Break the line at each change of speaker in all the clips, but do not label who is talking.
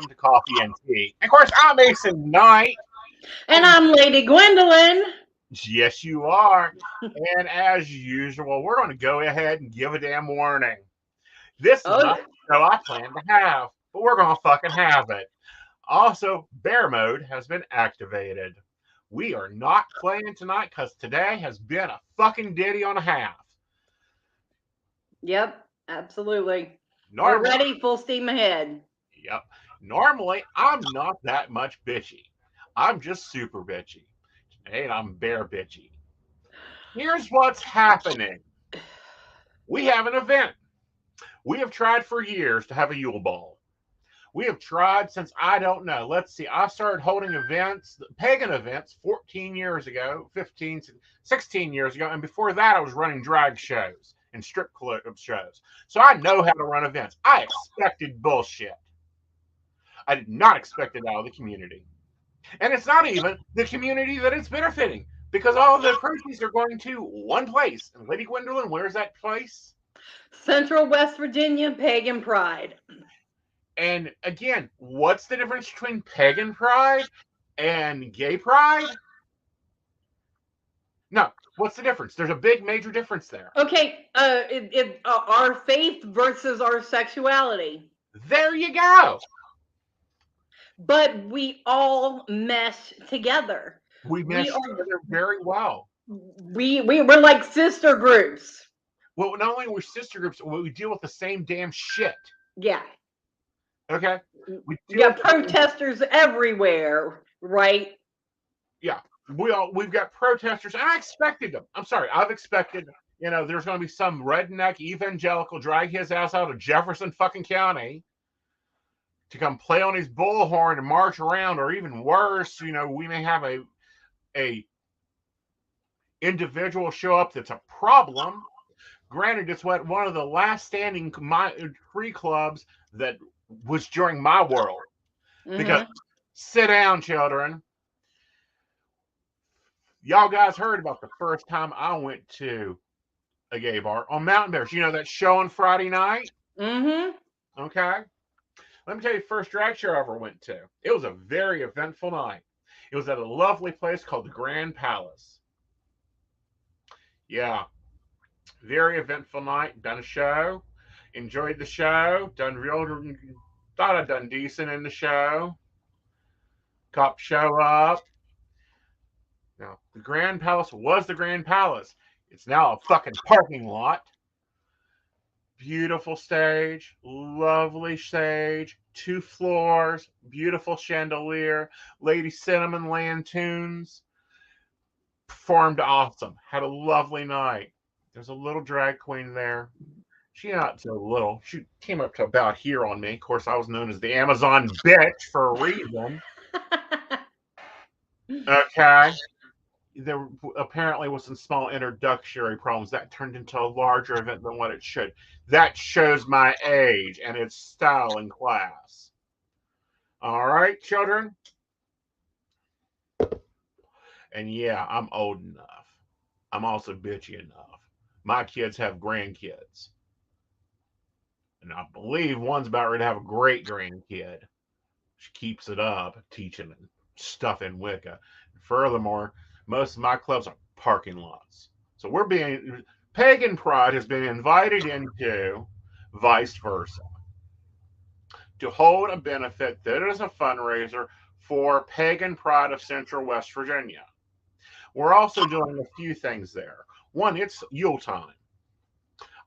welcome to Coffee and Tea. And of course, I'm Aeson Knight.
And I'm Lady Gwendolyn.
Yes, you are. And as usual, we're going to go ahead and give a damn warning. This is not the show I plan to have, but we're going to fucking have it. Also, bear mode has been activated. We are not playing tonight because today has been a fucking ditty on a half.
Yep, absolutely. We're ready, full steam ahead.
Yep. Normally, I'm not that much bitchy. I'm just super bitchy. And I'm bear bitchy. Here's what's happening. We have an event. We have tried for years to have a Yule Ball. We have tried since, I don't know. Let's see. I started holding events, pagan events, 14 years ago, 15, 16 years ago. And before that, I was running drag shows and strip club shows. So I know how to run events. I expected bullshit. I did not expect it out of the community. And it's not even the community that it's benefiting because all of the proceeds are going to one place. And Lady Gwendolyn, where's that place?
Central West Virginia Pagan Pride.
And again, what's the difference between pagan pride and gay pride? No, what's the difference? There's a big major difference there.
Okay, our faith versus our sexuality.
There you go.
But we all mesh together.
We mesh together very well.
We're like sister groups.
Well, not only are we sister groups, we deal with the same damn shit.
Yeah.
Okay.
We got protesters everywhere, right?
Yeah. We've got protesters, and I expected them. I'm sorry, I've expected, there's going to be some redneck evangelical drag his ass out of Jefferson fucking County to come play on his bullhorn and march around, or even worse, we may have a individual show up that's a problem. Granted, it's one of the last standing free clubs that was during my world. Mm-hmm. Because sit down, children. Y'all guys heard about the first time I went to a gay bar on Mountain Bears. That show on Friday night?
Mm-hmm.
Okay. Let me tell you the first drag show I ever went to. It was a very eventful night. It was at a lovely place called the Grand Palace. Yeah. Very eventful night. Done a show. Enjoyed the show. Thought I'd done decent in the show. Cops show up. Now, the Grand Palace was the Grand Palace. It's now a fucking parking lot. Beautiful stage, lovely stage, 2 floors, beautiful chandelier, Lady Cinnamon Lantoons. Performed awesome. Had a lovely night. There's a little drag queen there. She not so little. She came up to about here on me. Of course, I was known as the Amazon bitch for a reason. Okay. There apparently was some small introductory problems that turned into a larger event than what it should. That shows my age and its style and class. All right, children? And yeah, I'm old enough. I'm also bitchy enough. My kids have grandkids. And I believe one's about ready to have a great grandkid. She keeps it up, teaching stuff in Wicca. Furthermore, most of my clubs are parking lots. So pagan pride has been invited into vice versa to hold a benefit that is a fundraiser for Pagan Pride of Central West Virginia. We're also doing a few things there. One, it's Yule time.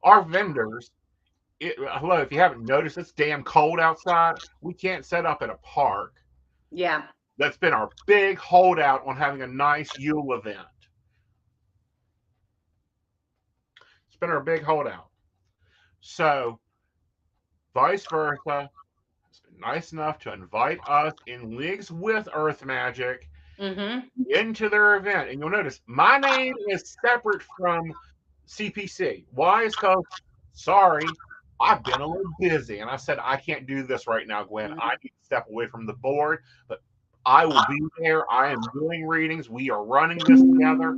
Our vendors, hello, if you haven't noticed, it's damn cold outside. We can't set up at a park.
Yeah.
That's been our big holdout on having a nice Yule event. It's been our big holdout. So, vice versa, it's been nice enough to invite us in leagues with Earth Magic into their event. And you'll notice my name is separate from CPC. Why? Is because, sorry, I've been a little busy. And I said, I can't do this right now, Gwen. I need to step away from the board. But I will be there. I am doing readings. We are running this together.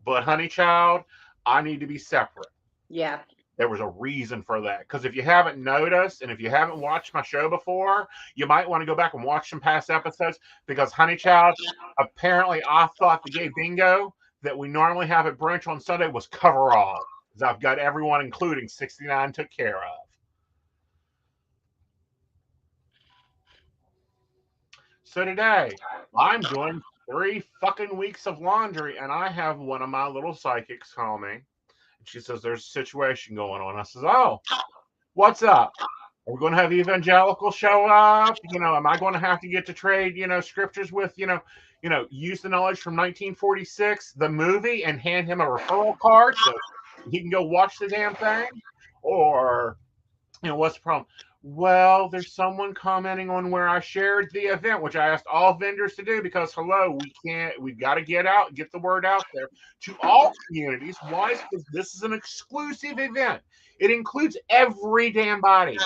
But, honey child, I need to be separate.
Yeah.
There was a reason for that. Because if you haven't noticed, and if you haven't watched my show before, you might want to go back and watch some past episodes. Because, honey child, apparently I thought the gay bingo that we normally have at brunch on Sunday was cover all. Because I've got everyone, including 69, took care of. So today, I'm doing 3 fucking weeks of laundry, and I have one of my little psychics call me. And she says, there's a situation going on. I says, oh, what's up? Are we going to have evangelical show up? Am I going to have to get to trade, scriptures with, use the knowledge from 1946, the movie, and hand him a referral card so he can go watch the damn thing? Or, what's the problem? Well, there's someone commenting on where I shared the event, which I asked all vendors to do because, hello, we've got to get the word out there to all communities. Why? Because this is an exclusive event. It includes every damn body.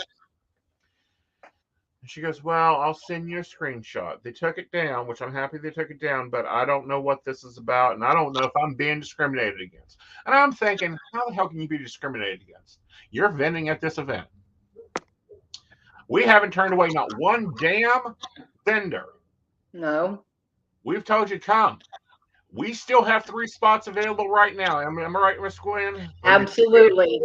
And she goes, well, I'll send you a screenshot. They took it down, which I'm happy they took it down, but I don't know what this is about, and I don't know if I'm being discriminated against. And I'm thinking, how the hell can you be discriminated against? You're vending at this event. We haven't turned away not one damn vendor.
No.
We've told you, come. We still have 3 spots available right now. Am I right, Miss Gwen?
Absolutely.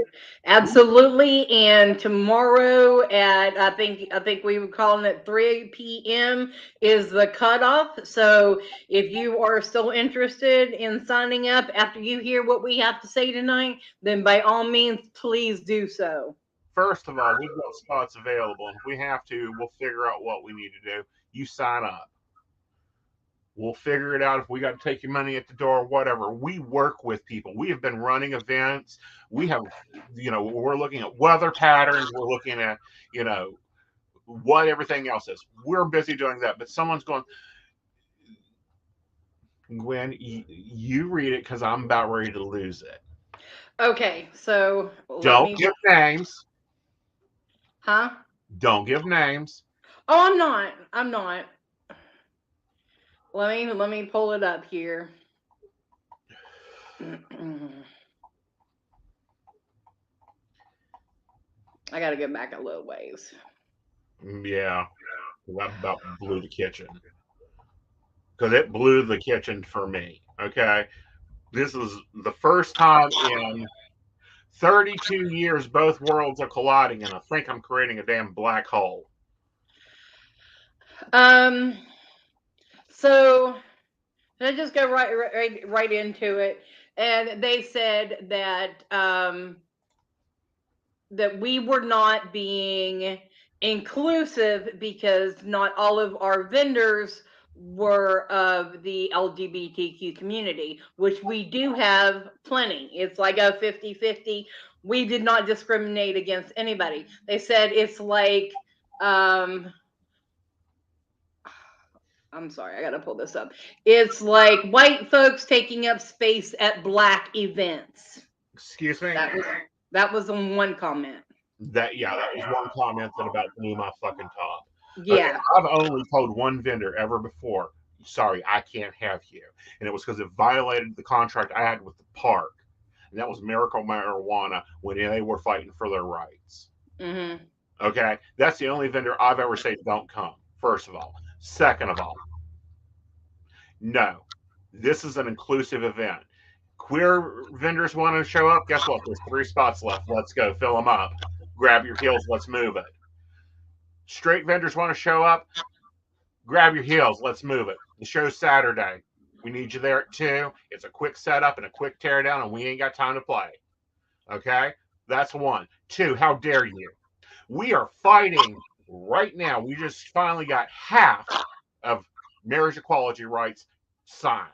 Absolutely. And tomorrow at, I think we were calling it 3 p.m. is the cutoff. So if you are still interested in signing up after you hear what we have to say tonight, then by all means, please do so.
First of all, we've got spots available. If we have to, we'll figure out what we need to do. You sign up. We'll figure it out if we got to take your money at the door, whatever. We work with people. We have been running events. We have, we're looking at weather patterns. We're looking at, what everything else is. We're busy doing that. But someone's going, Gwen, you read it because I'm about ready to lose it.
Okay, so
don't give names.
Huh?
Don't give names.
Oh, I'm not. Let me pull it up here. I got to go back a little ways.
Yeah, that about blew the kitchen. Because it blew the kitchen for me. Okay, this is the first time in 32 years both worlds are colliding, and I think I'm creating a damn black hole.
So let's just go right into it. And they said that that we were not being inclusive because not all of our vendors were of the LGBTQ community, which we do have plenty. It's like a 50-50. We did not discriminate against anybody. They said it's like I'm sorry, I gotta pull this up. It's like white folks taking up space at black events.
Excuse me?
That was on one comment.
That was one comment that about blew my fucking top.
Yeah.
I've only told one vendor ever before, sorry, I can't have you. And it was because it violated the contract I had with the park. And that was Miracle Marijuana when they were fighting for their rights.
Mm-hmm.
Okay? That's the only vendor I've ever said don't come, first of all. Second of all, no, this is an inclusive event. Queer vendors want to show up. Guess what? There's 3 spots left. Let's go. Fill them up. Grab your heels. Let's move it. Straight vendors want to show up. Grab your heels. Let's move it. The show's Saturday. We need you there at 2. It's a quick setup and a quick tear down, and we ain't got time to play. Okay? That's 1. 2, how dare you? We are fighting right now. We just finally got half of marriage equality rights signed.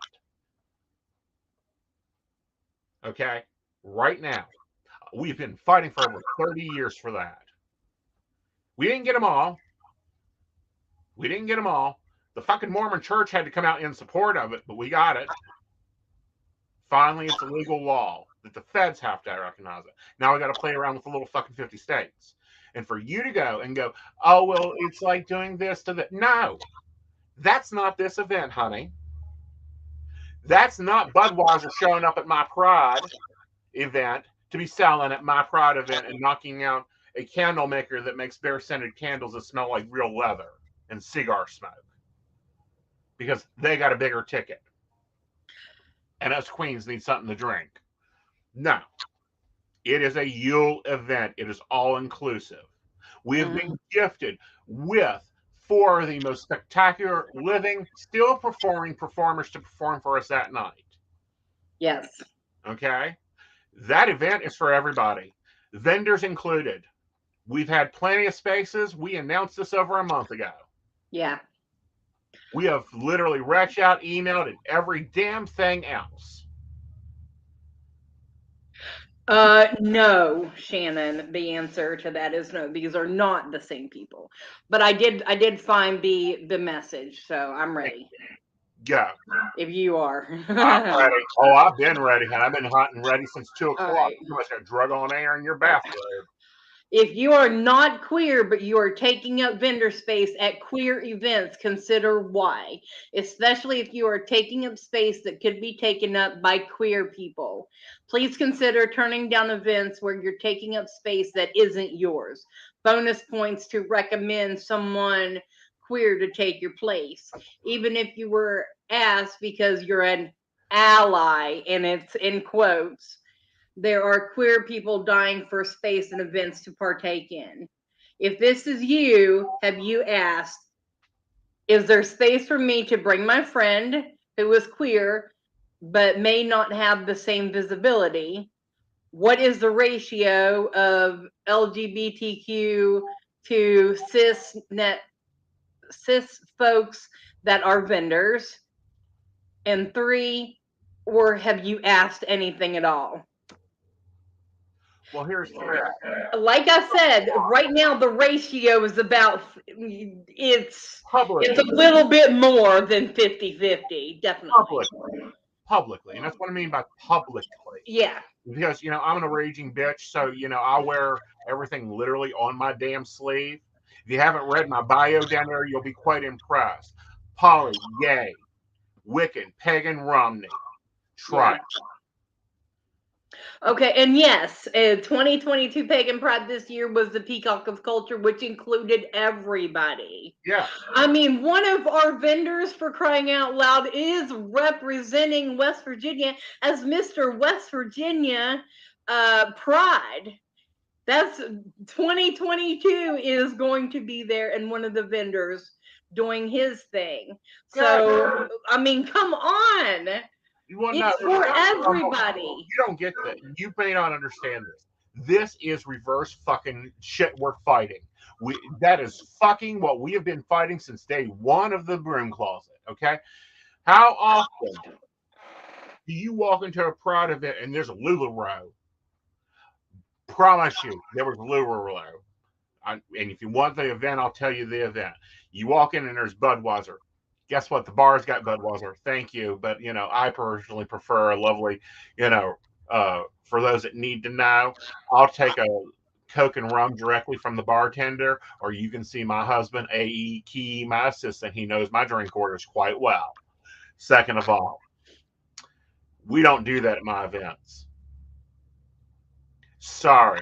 Okay? Right now. We've been fighting for over 30 years for that. We didn't get them all. The fucking Mormon church had to come out in support of it, but we got it. Finally, it's a legal law that the feds have to recognize it. Now we got to play around with the little fucking 50 states. And for you to go and go, oh, well, it's like doing this to that. No, that's not this event, honey. That's not Budweiser showing up at my Pride event to be selling at my Pride event and knocking out a candle maker that makes bear scented candles that smell like real leather and cigar smoke because they got a bigger ticket. And us queens need something to drink. No, it is a Yule event. It is all inclusive. We have been gifted with four of the most spectacular living, still performing performers to perform for us that night.
Yes.
Okay? That event is for everybody, vendors included. We've had plenty of spaces. We announced this over a month ago.
Yeah.
We have literally reached out, emailed, and every damn thing else.
No, Shannon. The answer to that is no. These are not the same people. But I did find the message, so I'm ready.
Go.
If you are.
I'm ready. Oh, I've been ready, and I've been hot and ready since 2 o'clock.
Right.
You must have drug on air in your bathrobe.
If you are not queer, but you are taking up vendor space at queer events, consider why. Especially if you are taking up space that could be taken up by queer people. Please consider turning down events where you're taking up space that isn't yours. Bonus points to recommend someone queer to take your place. Even if you were asked because you're an ally, and it's in quotes. There are queer people dying for space and events to partake in. If this is you, have you asked, is there space for me to bring my friend who is queer but may not have the same visibility? What is the ratio of LGBTQ to cis folks that are vendors? And 3, or have you asked anything at all?
Well, here's
Like I said, right now the ratio is about it's
publicly.
a little bit more than 50-50, definitely.
Publicly. And that's what I mean by publicly.
Yeah.
Because, I'm a raging bitch, so, I wear everything literally on my damn sleeve. If you haven't read my bio down there, you'll be quite impressed. Polly, yay. Wiccan, pagan, Romney. Try.
Yeah. Okay, and yes, 2022 Pagan Pride this year was the Peacock of Culture, which included everybody.
Yeah.
I mean, one of our vendors, for crying out loud, is representing West Virginia as Mr. West Virginia Pride. That's 2022 is going to be there, and one of the vendors doing his thing. So, I mean, come on. It's for everybody.
You don't get that. You may not understand this. This is reverse fucking shit we're fighting. That is fucking what we have been fighting since day one of the broom closet. Okay, how often do you walk into a Pride event and there's a LuLaRoe? Promise you, there was LuLaRoe. And if you want the event, I'll tell you the event. You walk in and there's Budweiser. Guess what? The bar's got Budweiser. Thank you. But, I personally prefer a lovely, for those that need to know, I'll take a Coke and rum directly from the bartender, or you can see my husband, A.E. Key, my assistant. He knows my drink orders quite well. Second of all, we don't do that at my events. Sorry.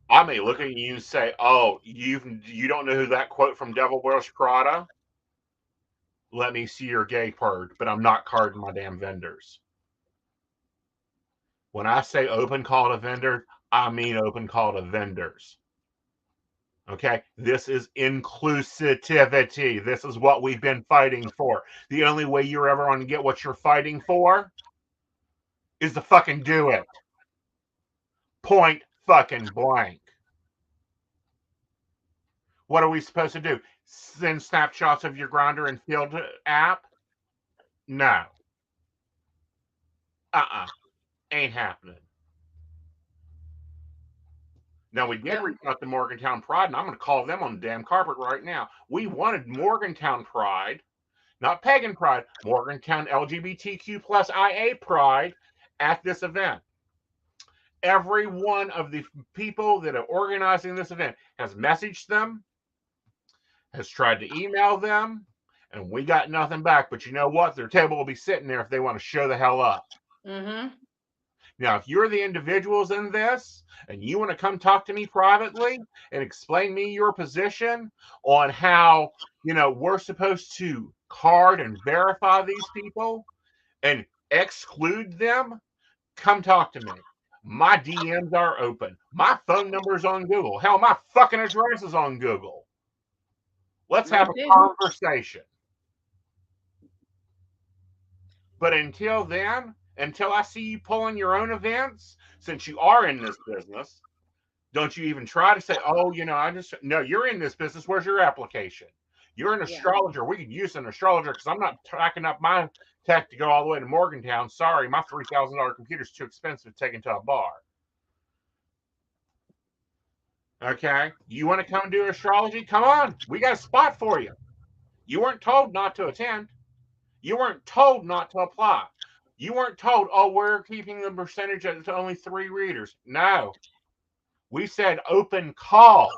I may look at you and say, "Oh, you don't know who that quote from Devil Wears Prada? Let me see your gay card," but I'm not carding my damn vendors. When I say open call to vendors, I mean open call to vendors. Okay? This is inclusivity. This is what we've been fighting for. The only way you're ever going to get what you're fighting for is to fucking do it. Point fucking blank. What are we supposed to do? Send snapshots of your Grinder and Field app? No. Ain't happening. Now, we did reach out to Morgantown Pride, and I'm going to call them on the damn carpet right now. We wanted Morgantown Pride, not Pagan Pride, Morgantown LGBTQ plus IA Pride at this event. Every one of the people that are organizing this event has messaged them, has tried to email them, and we got nothing back. But you know what? Their table will be sitting there if they want to show the hell up.
Mm-hmm.
Now, if you're the individuals in this and you want to come talk to me privately and explain me your position on how, we're supposed to card and verify these people and exclude them, come talk to me. My DMs are open. My phone number is on Google. Hell, my fucking address is on Google. Let's have a conversation. But until then, until I see you pulling your own events, since you are in this business, don't you even try to say, oh, no, you're in this business. Where's your application? You're an astrologer. We could use an astrologer because I'm not tracking up my tech to go all the way to Morgantown. Sorry, my $3,000 computer's too expensive to take into a bar. Okay, you want to come do astrology? Come on, we got a spot for you. You weren't told not to attend. You weren't told not to apply. You weren't told, oh, we're keeping the percentage at only 3 readers. No, we said open call.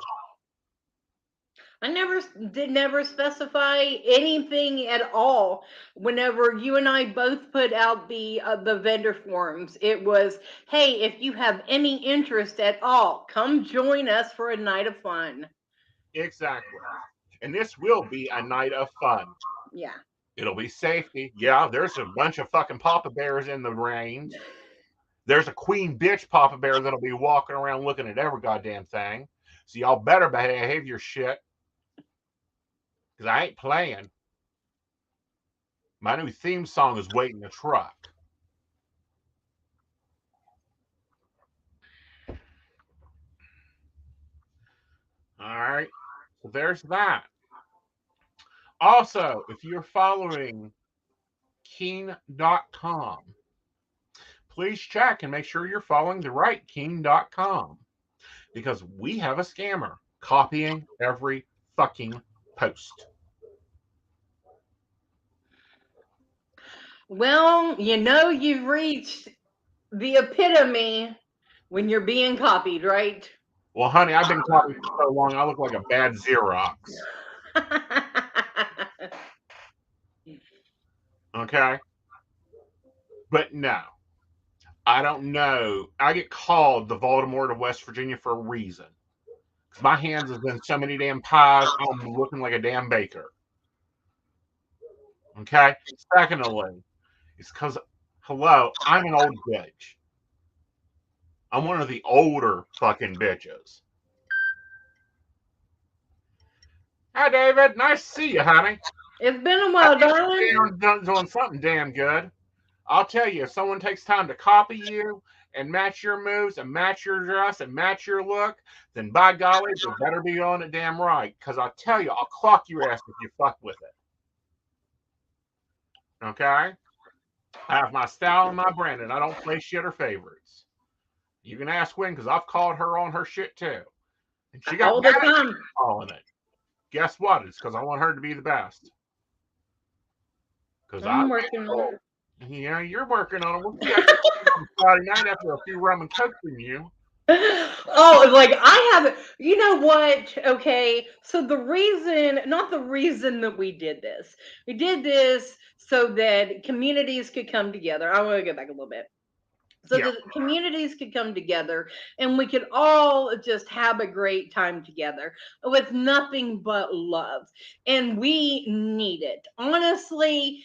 I never specify anything at all. Whenever you and I both put out the vendor forms, it was, hey, if you have any interest at all, come join us for a night of fun.
Exactly. And this will be a night of fun.
Yeah.
It'll be safety. Yeah, there's a bunch of fucking Papa Bears in the range. There's a queen bitch Papa Bear that'll be walking around looking at every goddamn thing. So y'all better behave your shit. Because I ain't playing. My new theme song is Waiting the Truck. All right. So there's that. Also, if you're following Keen.com, please check and make sure you're following the right Keen.com. Because we have a scammer copying every fucking post.
Well, you've reached the epitome when you're being copied, right?
Well, honey, I've been copied for so long, I look like a bad Xerox. Okay? But no, I don't know. I get called the Voldemort of West Virginia for a reason. Because my hands have been so many damn pies, I'm looking like a damn baker. Okay? Secondly, it's because, hello, I'm an old bitch. I'm one of the older fucking bitches. Hi, David. Nice to see you, honey.
It's been a while, darling.
Doing something damn good. I'll tell you, if someone takes time to copy you and match your moves and match your dress and match your look, then by golly, they better be on it damn right. Because I'll tell you, I'll clock your ass if you fuck with it. Okay? I have my style and my brand, and I don't play shit or favorites. You can ask Gwen, because I've called her on her shit too. And she got
all the
mad at
time.
me for calling it. Guess what? It's because I want her to be the best. Because
I'm working on it.
Yeah, you're working on it. We'll see on Friday night after a few rum and coke from you.
Oh, like I haven't. You know what? Okay, so not the reason that we did this so that communities could come together. I want to go back a little bit. So
Yeah.
that communities could come together and we could all just have a great time together with nothing but love. And we need it. Honestly,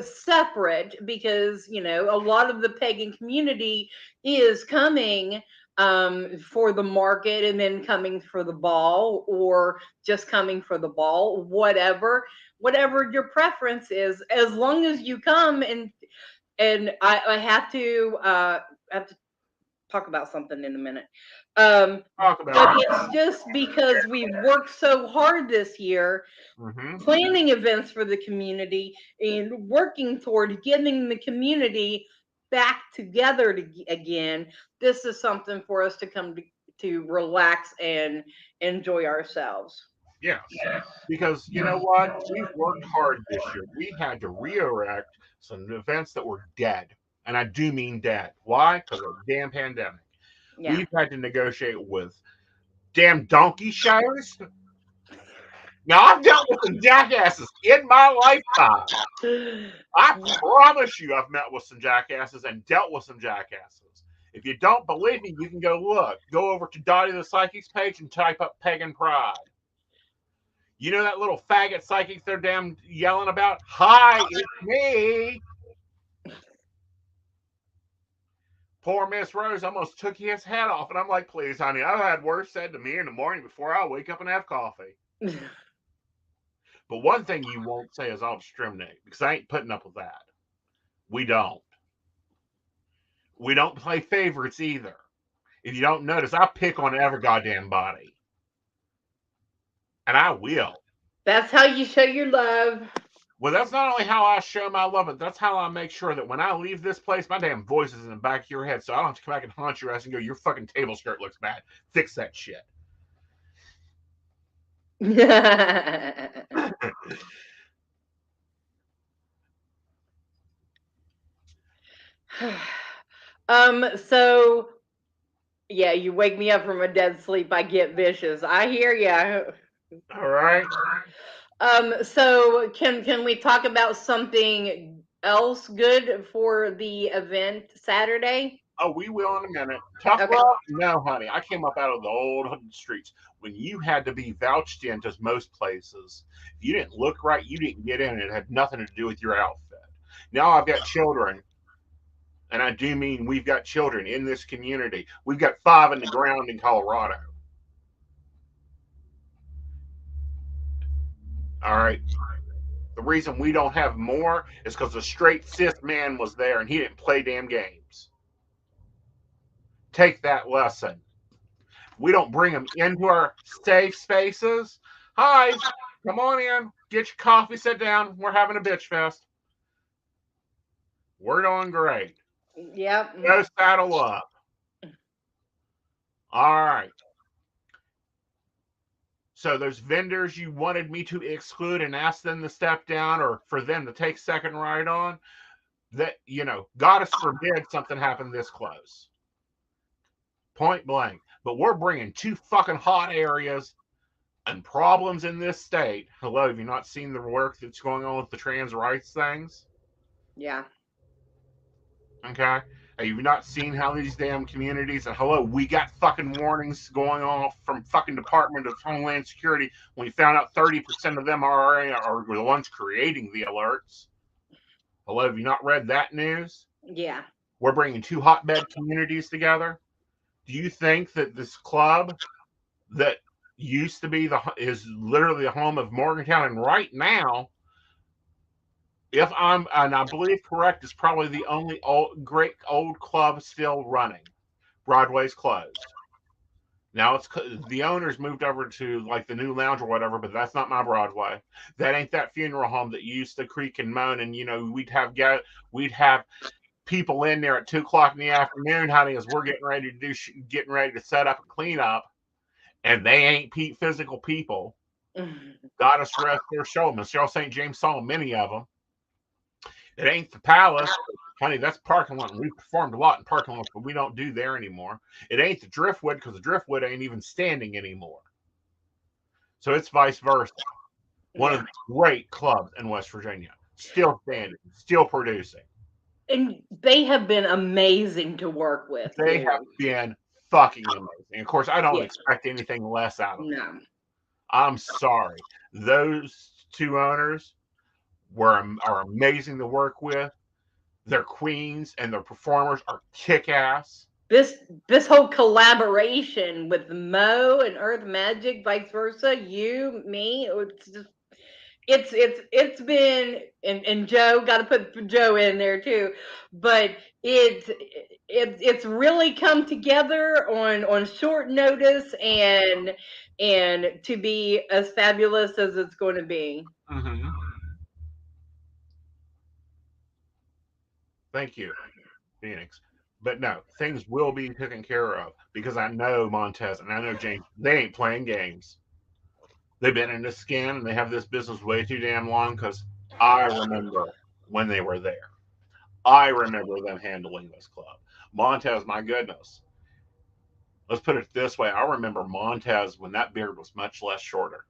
separate, because a lot of the pagan community is coming for the market and then coming for the ball, or just coming for the ball, whatever your preference is, as long as you come. And I have to talk about something in a minute.
Talk
But
about it.
it's just because we've worked so hard this year, planning events for the community and working toward getting the community back together again. This is something for us to come to relax and enjoy ourselves.
Yes. Because you know what? We've worked hard this year. We had to re-erect some events that were dead. And I do mean dead. Why? Because of the damn pandemic.
Yeah.
We've had to negotiate with damn donkey shows. Now, I've dealt with some jackasses in my lifetime. I promise you, I've met with some jackasses and dealt with some jackasses. If you don't believe me, you can go look. Go over to Dottie the Psychic's page and type up Pagan Pride. You know that little faggot psychic they're damn yelling about? Hi, it's me. Poor Miss Rose almost took his head off, and I'm like, please, honey, I've had worse said to me in the morning before I wake up and have coffee. But one thing you won't say is I'll discriminate, because I ain't putting up with that. We don't. We don't play favorites either. If you don't notice, I pick on every goddamn body. And I will.
That's how you show your love.
Well, that's not only how I show my love, but that's how I make sure that when I leave this place, my damn voice is in the back of your head, so I don't have to come back and haunt your ass and go, your fucking table skirt looks bad. Fix that shit.
So yeah, you wake me up from a dead sleep, I get vicious. I hear ya.
All right.
So can we talk about something else good for the event Saturday?
Oh, we will in a minute. Tough
Okay.
love? No, honey. I came up out of the old streets when you had to be vouched into most places. If you didn't look right, you didn't get in. It had nothing to do with your outfit. Now I've got children, and I do mean we've got children in this community. We've got 5 in the ground in Colorado. All right. The reason we don't have more is because the straight cis man was there and he didn't play damn games. Take that lesson. We don't bring them into our safe spaces. Hi, come on in, get your coffee, sit down. We're having a bitch fest. We're doing great.
Yep.
Go saddle up. All right. So those vendors you wanted me to exclude and ask them to step down or for them to take second right on, that, goddess forbid something happened this close. Point blank. But we're bringing 2 fucking hot areas and problems in this state. Hello, have you not seen the work that's going on with the trans rights things?
Yeah.
Okay. Have you not seen how these damn communities, and hello, we got fucking warnings going off from fucking Department of Homeland Security when we found out 30% of them are the ones creating the alerts. Hello, have you not read that news?
Yeah.
We're bringing 2 hotbed communities together. Do you think that this club that used to be is literally the home of Morgantown, and right now, if and I believe correct, is probably the only great old club still running. Broadway's closed. Now it's the owners moved over to like the new lounge or whatever, but that's not my Broadway. That ain't that funeral home that used to creak and moan, and we'd have people in there at 2 o'clock in the afternoon, honey, as we're getting ready to set up and clean up, and they ain't physical people. Goddess rest their soul. Michelle St. James saw many of them. It ain't the Palace, honey. That's parking lot. We performed a lot in parking lots, but we don't do there anymore. It ain't the Driftwood because the Driftwood ain't even standing anymore. So it's vice versa. One of the great clubs in West Virginia, still standing, still producing.
And they have been amazing to work with.
They have been fucking amazing. Of course, I don't expect anything less out of them.
No.
I'm sorry. Those 2 owners are amazing to work with. Their queens and their performers are kick ass.
This whole collaboration with Mo and Earth Magic, vice versa, you, me, it's been, and Joe, got to put Joe in there too, but it's really come together on short notice and to be as fabulous as it's going to be.
Mm-hmm. Thank you, Phoenix. But no, things will be taken care of because I know Montez and I know James. They ain't playing games. They've been in this skin and they have this business way too damn long because I remember when they were there. I remember them handling this club. Montez, my goodness. Let's put it this way. I remember Montez when that beard was much less shorter.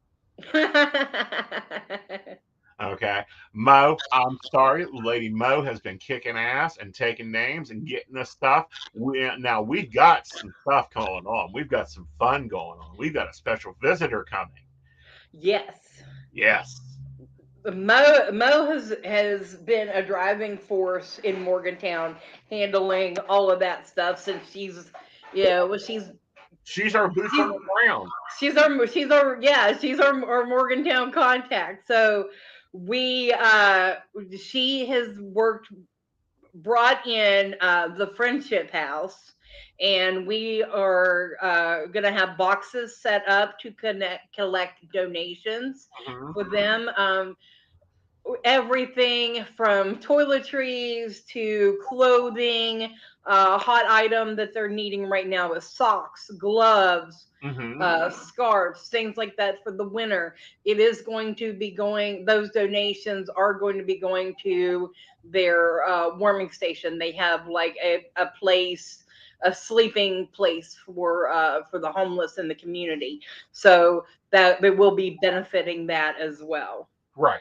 Okay. Mo, I'm sorry. Lady Mo has been kicking ass and taking names and getting us stuff. Now we've got some stuff going on. We've got some fun going on. We've got a special visitor coming.
Yes.
Yes.
Mo has been a driving force in Morgantown, handling all of that stuff since she's
She's our boots on
she's
the ground.
she's our Morgantown contact. So we she has brought in the Friendship House, and we are going to have boxes set up to collect donations
Mhm.
for them. Everything from toiletries to clothing, hot item that they're needing right now is socks, gloves,
Mhm.
scarves, things like that for the winter. It is going to be going, those donations are going to be going to their warming station. They have like a place, a sleeping place for the homeless in the community. So that it will be benefiting that as well.
Right.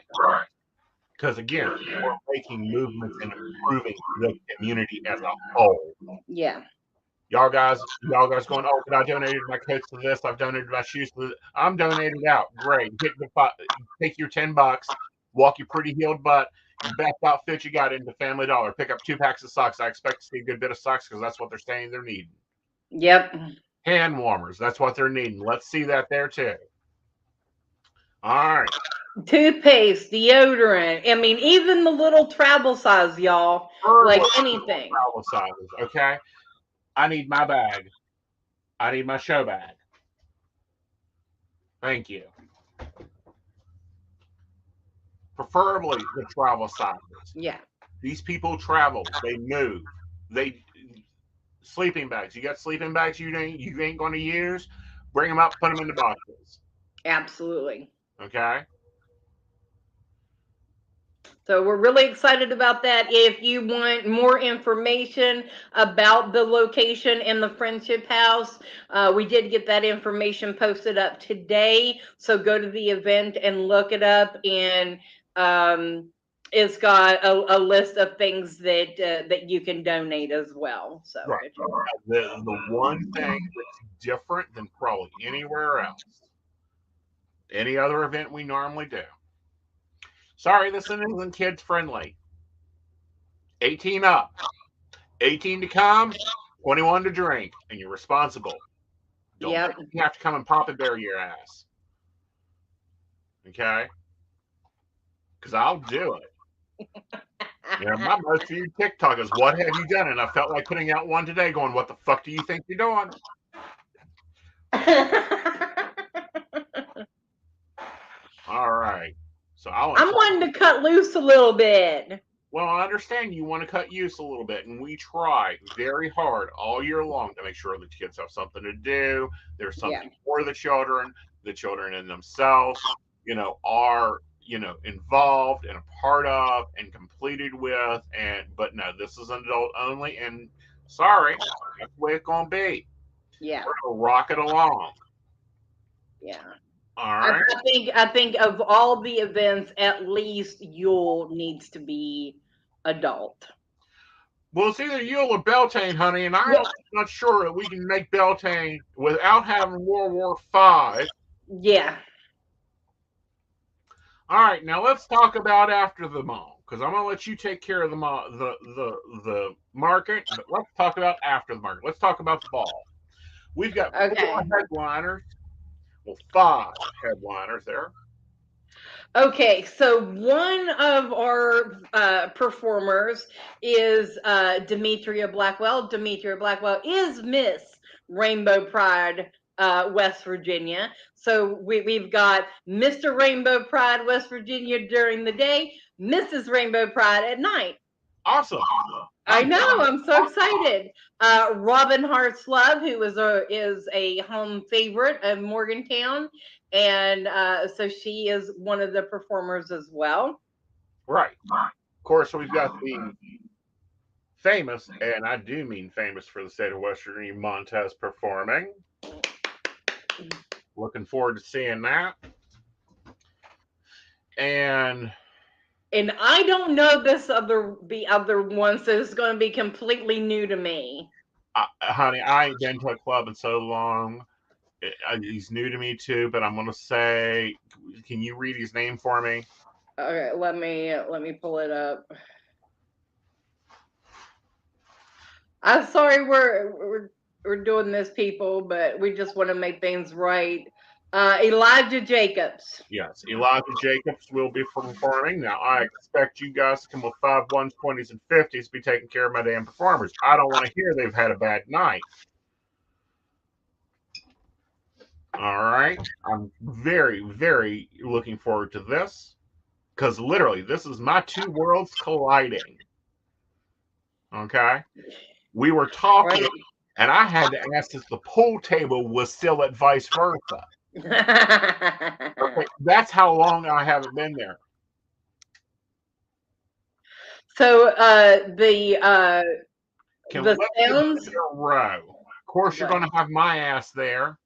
Because again, we're making movements and improving the community as a whole.
Yeah.
Y'all guys going, oh, but I donated my coats to this, I've donated my shoes to this. I'm donated out. Great. Take your $10, walk your pretty heeled butt, your best outfit you got into Family Dollar. Pick up 2 packs of socks. I expect to see a good bit of socks because that's what they're saying they're needing.
Yep.
Hand warmers, that's what they're needing. Let's see that there too. All right.
Toothpaste, deodorant. I mean, even the little travel size, y'all. Like
Herbal
anything.
travel sizes. Okay. I need my bag. I need my show bag. Thank you. Preferably the travel sizes.
Yeah.
These people travel. They move. They sleeping bags. You got sleeping bags you ain't going to use. Bring them up. Put them in the boxes.
Absolutely.
Okay.
So we're really excited about that. If you want more information about the location and the Friendship House, we did get that information posted up today. So go to the event and look it up, and it's got a list of things that you can donate as well. So
Right. The one thing that's different than probably anywhere else, any other event we normally do. Sorry, this isn't kids friendly. 18 up. 18 to come, 21 to drink, and you're responsible. Don't
yep.
make me have to come and pop and bury your ass. Okay? Because I'll do it. My most viewed TikTok is what have you done? And I felt like putting out one today going, what the fuck do you think you're doing? All right. So I want
I'm
to talk.
wanting to cut loose a little bit.
Well, I understand you want to cut use a little bit, and we try very hard all year long to make sure the kids have something to do. There's
Yeah.
something for the children in themselves, are involved and a part of and completed with. But no, this is an adult only, and sorry, that's the way it's gonna be.
Yeah.
We're gonna rock it along.
Yeah.
All
I,
right.
I think of all the events, at least Yule needs to be adult.
Well, it's either Yule or Beltane, honey, and I'm not sure that we can make Beltane without having World War V.
Yeah.
All right, now let's talk about after the mall because I'm gonna let you take care of the mall, the market. But let's talk about after the market. Let's talk about the ball. We've got four
Okay.
headliners, well, five headliners there.
Okay. So one of our performers is Demetria Blackwell. Demetria Blackwell is Miss Rainbow Pride, West Virginia. So we've got Mr. Rainbow Pride, West Virginia during the day, Mrs. Rainbow Pride at night.
Awesome.
I
I'm
know. I'm so excited. Robin Hart's Love, who is a home favorite of Morgantown, and so she is one of the performers as well.
right. Of course, we've got the famous, and I do mean famous for the state of West Virginia, Montez performing. Looking forward to seeing that. And
I don't know the other one, so it's going to be completely new to me.
honey, I ain't been to a club in so long. He's new to me too, but I'm gonna say, can you read his name for me?
Okay, let me pull it up. I'm sorry we're doing this, people, but we just want to make things right. Elijah Jacobs.
Yes, Elijah Jacobs will be performing. Now, I expect you guys to come with 5 1s, 20s, and 50s to be taking care of my damn performers. I don't want to hear they've had a bad night. All right. I'm very, very looking forward to this because literally, this is my two worlds colliding. Okay. We were talking,
Right.
and I had to ask if the pool table was still at vice versa. Okay. That's how long I haven't been there.
So the sounds.
In a row. Of course, you're going to have my ass there.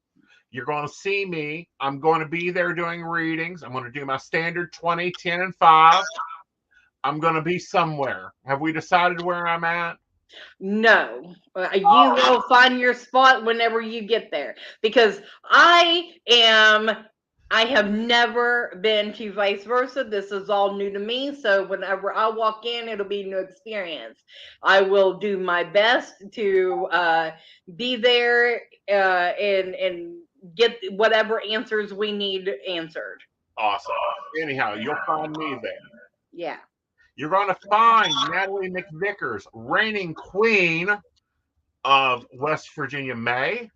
You're going to see me. I'm going to be there doing readings. I'm going to do my standard 20, 10, and 5. I'm going to be somewhere. Have we decided where I'm at?
No, you will find your spot whenever you get there, because I have never been to vice versa. This is all new to me. So whenever I walk in, it'll be a new experience. I will do my best to be there and get whatever answers we need answered.
Awesome. Anyhow, you'll find me there.
Yeah.
You're going to find Natalie McVickers, reigning queen of West Virginia May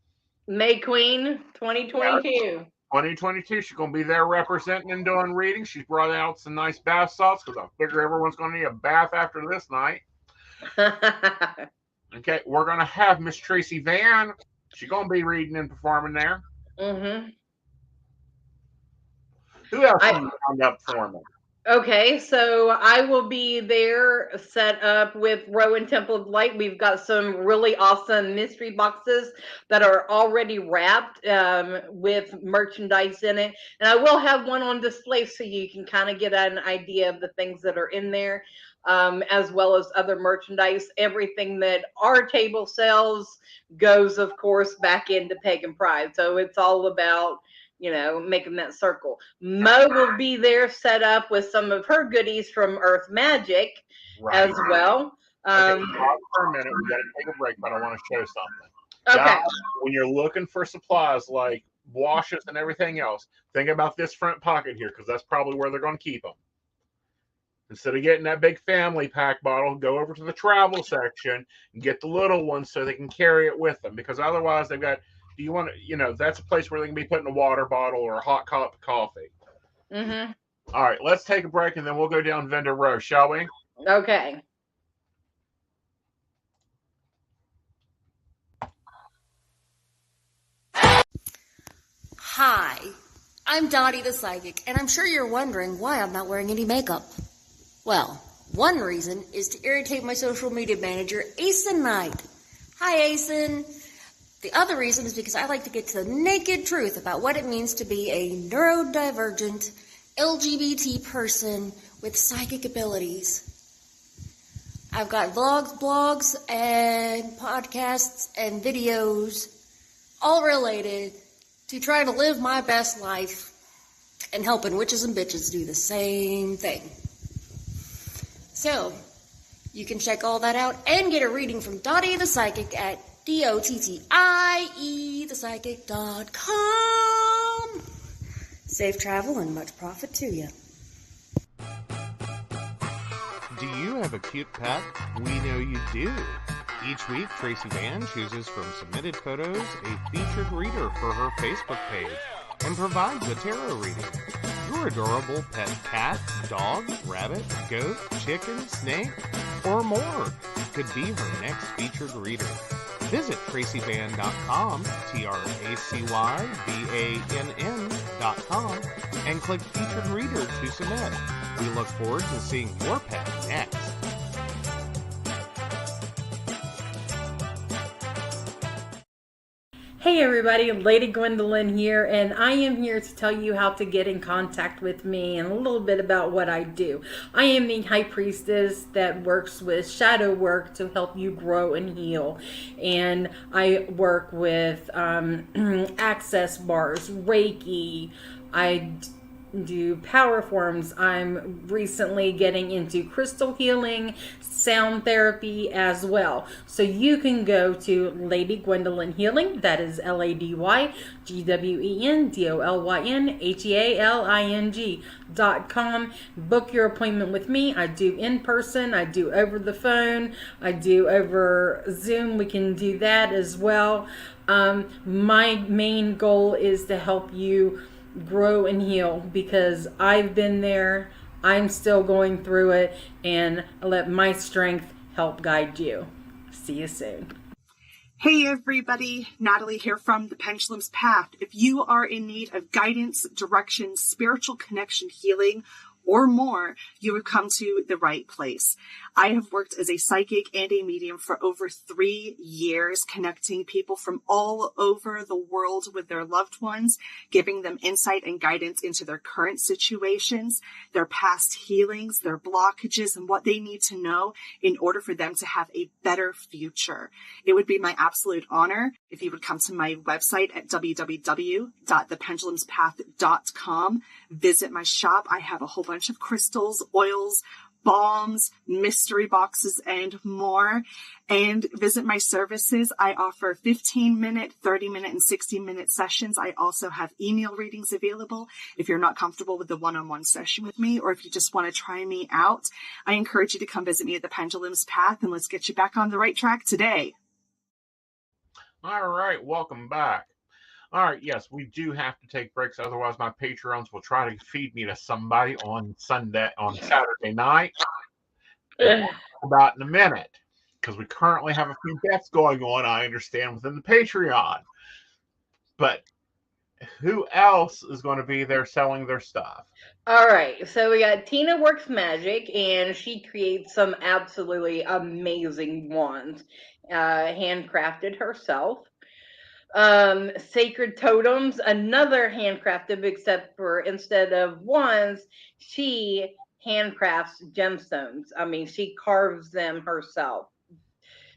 Queen 2022.
2022. She's going to be there representing and doing readings. She's brought out some nice bath salts because I figure everyone's going to need a bath after this night. Okay, we're going to have Miss Tracy Vann. She's going to be reading and performing there.
Mm-hmm.
Who else can you round up for me?
Okay, so I will be there set up with Rowan Temple of Light. We've got some really awesome mystery boxes that are already wrapped with merchandise in it. And I will have one on display so you can kind of get an idea of the things that are in there, as well as other merchandise. Everything that our table sells goes, of course, back into Pagan Pride. So it's all about, making that circle. Mo will be there set up with some of her goodies from Earth Magic as well.
Okay, pause for a minute. We got to take a break, but I want to show something.
Okay.
Guys, when you're looking for supplies like washes and everything else, think about this front pocket here because that's probably where they're going to keep them. Instead of getting that big family pack bottle, go over to the travel section and get the little one so they can carry it with them because otherwise they've got. Do you want to, that's a place where they can be putting a water bottle or a hot cup of coffee.
Mm-hmm.
All right, let's take a break and then we'll go down vendor row, shall we?
Okay.
Hi, I'm Dottie the Psychic, and I'm sure you're wondering why I'm not wearing any makeup. Well, one reason is to irritate my social media manager, Aeson Knight. Hi, Aeson. The other reason is because I like to get to the naked truth about what it means to be a neurodivergent LGBT person with psychic abilities. I've got vlogs, blogs, and podcasts and videos all related to trying to live my best life and helping witches and bitches do the same thing. So, you can check all that out and get a reading from Dottie the Psychic at DOTTIEthepsychic.com. Safe travel and much profit to you.
Do you have a cute pet? We know you do. Each week, Tracy Vann chooses from submitted photos a featured reader for her Facebook page and provides a tarot reading. Your adorable pet cat, dog, rabbit, goat, chicken, snake, or more could be her next featured reader. Visit TracyVann.com, TracyVann.com, and click Featured Reader to submit. We look forward to seeing your pet next.
Hey everybody, Lady Gwendolyn here, and I am here to tell you how to get in contact with me and a little bit about what I do. I am the High Priestess that works with shadow work to help you grow and heal. And I work with access bars, Reiki, I do power forms. I'm recently getting into crystal healing, sound therapy as well. So you can go to Lady Gwendolyn Healing, that is LadyGwendolynHealing.com. Book your appointment with me. I do in person, I do over the phone, I do over Zoom. We can do that as well. My main goal is to help you grow and heal because I've been there. I'm still going through it, and let my strength help guide you. See you soon.
Hey everybody, Natalie here from The Pendulum's Path. If you are in need of guidance, direction, spiritual connection, healing, or more, you have come to the right place. I have worked as a psychic and a medium for over 3 years, connecting people from all over the world with their loved ones, giving them insight and guidance into their current situations, their past healings, their blockages, and what they need to know in order for them to have a better future. It would be my absolute honor if you would come to my website at www.thependulumspath.com. Visit my shop. I have a whole bunch of crystals, oils, balms, mystery boxes, and more. And visit my services. I offer 15-minute, 30-minute, and 60-minute sessions. I also have email readings available if you're not comfortable with the one-on-one session with me, or if you just want to try me out. I encourage you to come visit me at the Pendulum's Path, and let's get you back on the right track today.
All right, welcome back. All right, yes, we do have to take breaks. Otherwise, my Patreons will try to feed me to somebody on Saturday night. And we'll talk about in a minute, because we currently have a few bets going on, I understand, within the Patreon. But who else is going to be there selling their stuff?
All right, so we got Tina Works Magic, and she creates some absolutely amazing wands, handcrafted herself. Sacred Totems, another handcrafted, except for instead of wands, she handcrafts gemstones. I mean, she carves them herself.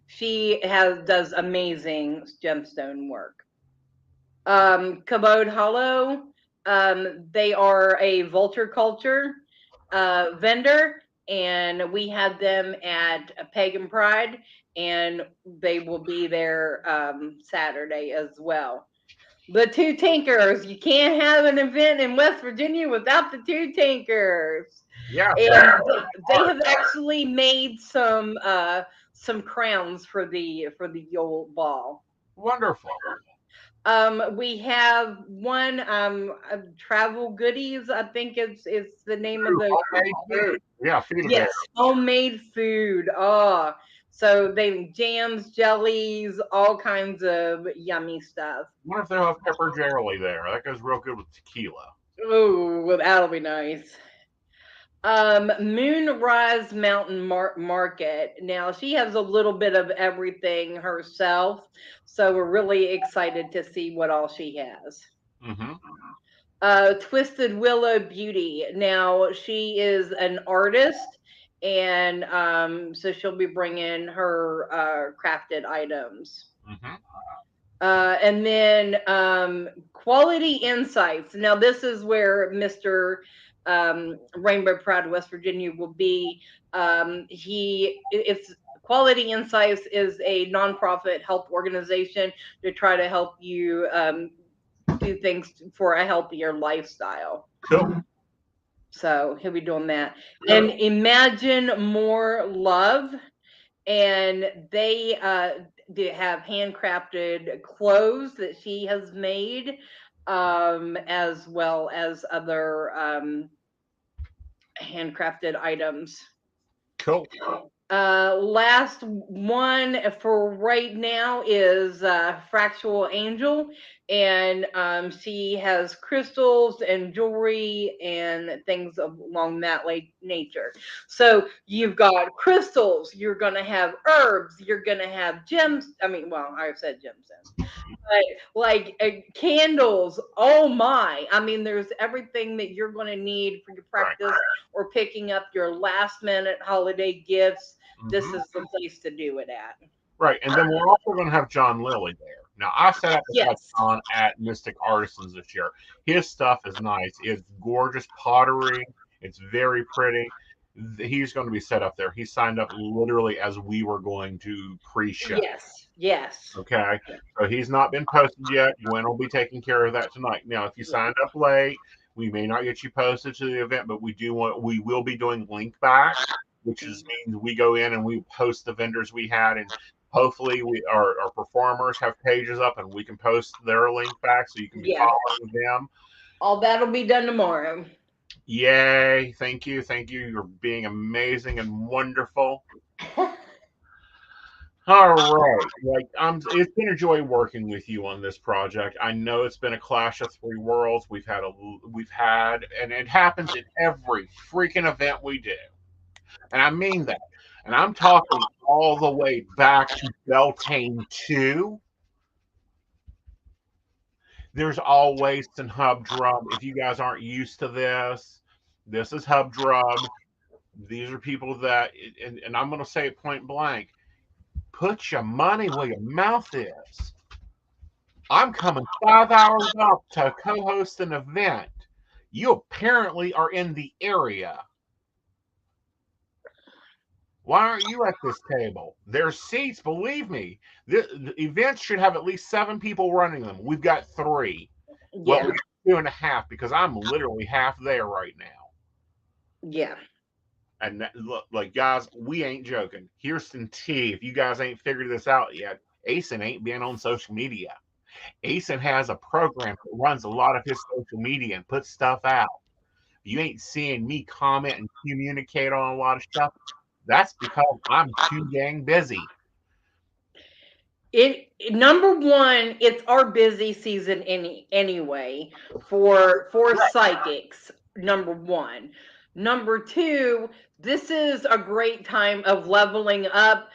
She does amazing gemstone work. Cabot Hollow, they are a vulture culture vendor, and we had them at Pagan Pride, and they will be there Saturday as well. The Two Tinkers, you can't have an event in West Virginia without the Two Tinkers.
Yeah,
And they have actually made some crowns for the Yule Ball.
wonderful.
We have one travel goodies. I think it's the name of the
Homemade food. Yeah, feed a bear.
yes, homemade food. Oh, so they jams, jellies, all kinds of yummy stuff.
I wonder if they'll have pepper jelly there. That goes real good with tequila.
Ooh, well, that'll be nice. Moonrise Mountain Market. Now she has a little bit of everything herself, so we're really excited to see what all she has.
Mm-hmm.
Twisted Willow Beauty. Now she is an artist, and so she'll be bringing her crafted items.
Mm-hmm.
And then Quality Insights. Now this is where Mr. Rainbow Pride West Virginia will be. It's Quality Insights is a nonprofit help organization to try to help you do things for a healthier lifestyle.
Cool.
So he'll be doing that. And Imagine More Love, and they have handcrafted clothes that she has made, as well as other handcrafted items.
Cool.
Last one for right now is Fractal Angel, and she has crystals and jewelry and things along that nature. So you've got crystals, you're going to have herbs, you're going to have gems. I mean, well, I said gemstones. like candles. Oh my! I mean, there's everything that you're going to need for your practice or picking up your last minute holiday gifts. This is the place to do it at.
Right, and then we're also going to have John Lilly there. Now, I set up beside
Yes.
John at Mystic Artisans this year. His stuff is nice. It's gorgeous pottery. It's very pretty. He's going to be set up there. He signed up literally as we were going to pre-show.
Yes. Yes.
Okay, so he's not been posted yet. Gwen will be taking care of that tonight. Now, if you signed up late, we may not get you posted to the event, but we will be doing link back, which means we go in and we post the vendors we had, and hopefully our performers have pages up and we can post their link back so you can be following them.
All that'll be done tomorrow.
Yay! Thank you. You're being amazing and wonderful. All right, it's been a joy working with you on this project. I know it's been a clash of three worlds. We've had, and it happens in every freaking event we do, and I mean that. And I'm talking all the way back to Beltane 2. There's always some Hub Drum. If you guys aren't used to this is Hub Drum. These are people that, and I'm going to say it point blank. Put your money where your mouth is. I'm coming 5 hours up to co-host an event. You apparently are in the area. Why aren't you at this table? There's seats, believe me. The events should have at least 7 people running them. We've got 3.
Yeah.
Well, we got 2.5 because I'm literally half there right now.
Yeah.
And look, guys, we ain't joking. Here's some tea. If you guys ain't figured this out yet, Aeson ain't been on social media. Aeson has a program that runs a lot of his social media and puts stuff out. If you ain't seeing me comment and communicate on a lot of stuff, that's because I'm too dang busy.
Number one, it's our busy season anyway for psychics. Number one. Number two, this is a great time of leveling up,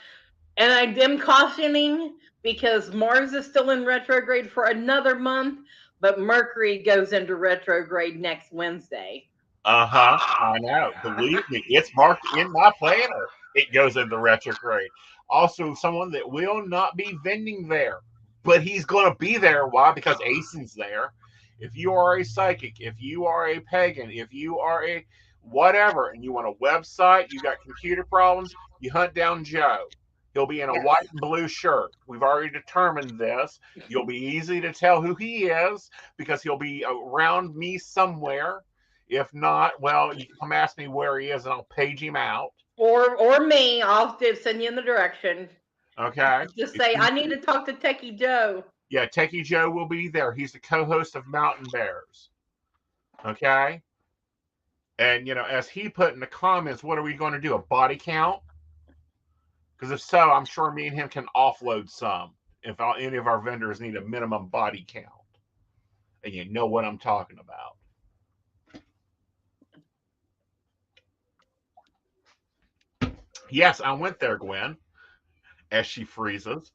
and I am cautioning because Mars is still in retrograde for another month, but Mercury goes into retrograde next Wednesday.
I know. Believe me, it's marked in my planner. It goes into retrograde. Also, someone that will not be vending there, but he's going to be there. Why? Because Aeson's there. If you are a psychic, if you are a pagan, if you are a whatever, and you want a website, you got computer problems, you hunt down Joe. He'll be in a white and blue shirt. We've already determined this. You'll be easy to tell who he is because he'll be around me somewhere. If not, well, you can come ask me where he is and I'll page him out.
Or me. I'll just send you in the direction.
Okay.
Just say, I need to talk to Techie Joe.
Yeah, Techie Joe will be there. He's the co-host of Mountain Bears. Okay. And, as he put in the comments, what are we going to do? A body count? Because if so, I'm sure me and him can offload some if any of our vendors need a minimum body count. And you know what I'm talking about. Yes, I went there, Gwen. As she freezes.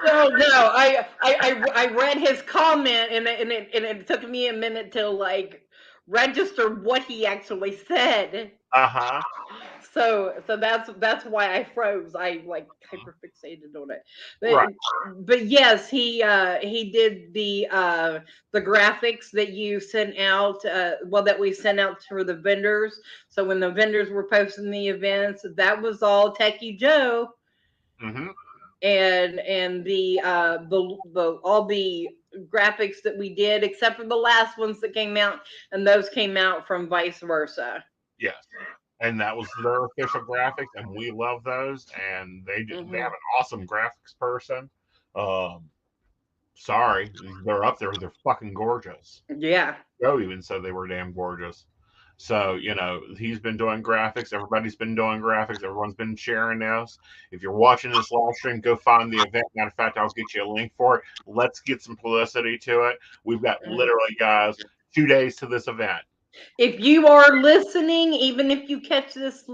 No, I read his comment and it took me a minute to register what he actually said. So that's why I froze. I hyperfixated on it. But yes, he did the graphics that you sent out. That we sent out for the vendors. So when the vendors were posting the events, that was all Techie Joe.
Mm-hmm.
And the all the graphics that we did, except for the last ones that came out, and those came out from Vice Versa.
Yes. And that was their official graphics, and we love those. And they have an awesome graphics person. Sorry, they're up there. They're fucking gorgeous.
Yeah.
Joe even said they were damn gorgeous. So, he's been doing graphics. Everybody's been doing graphics. Everyone's been sharing this. If you're watching this live stream, go find the event. Matter of fact, I'll get you a link for it. Let's get some publicity to it. We've got literally, guys, 2 days to this event.
If you are listening, even if you catch this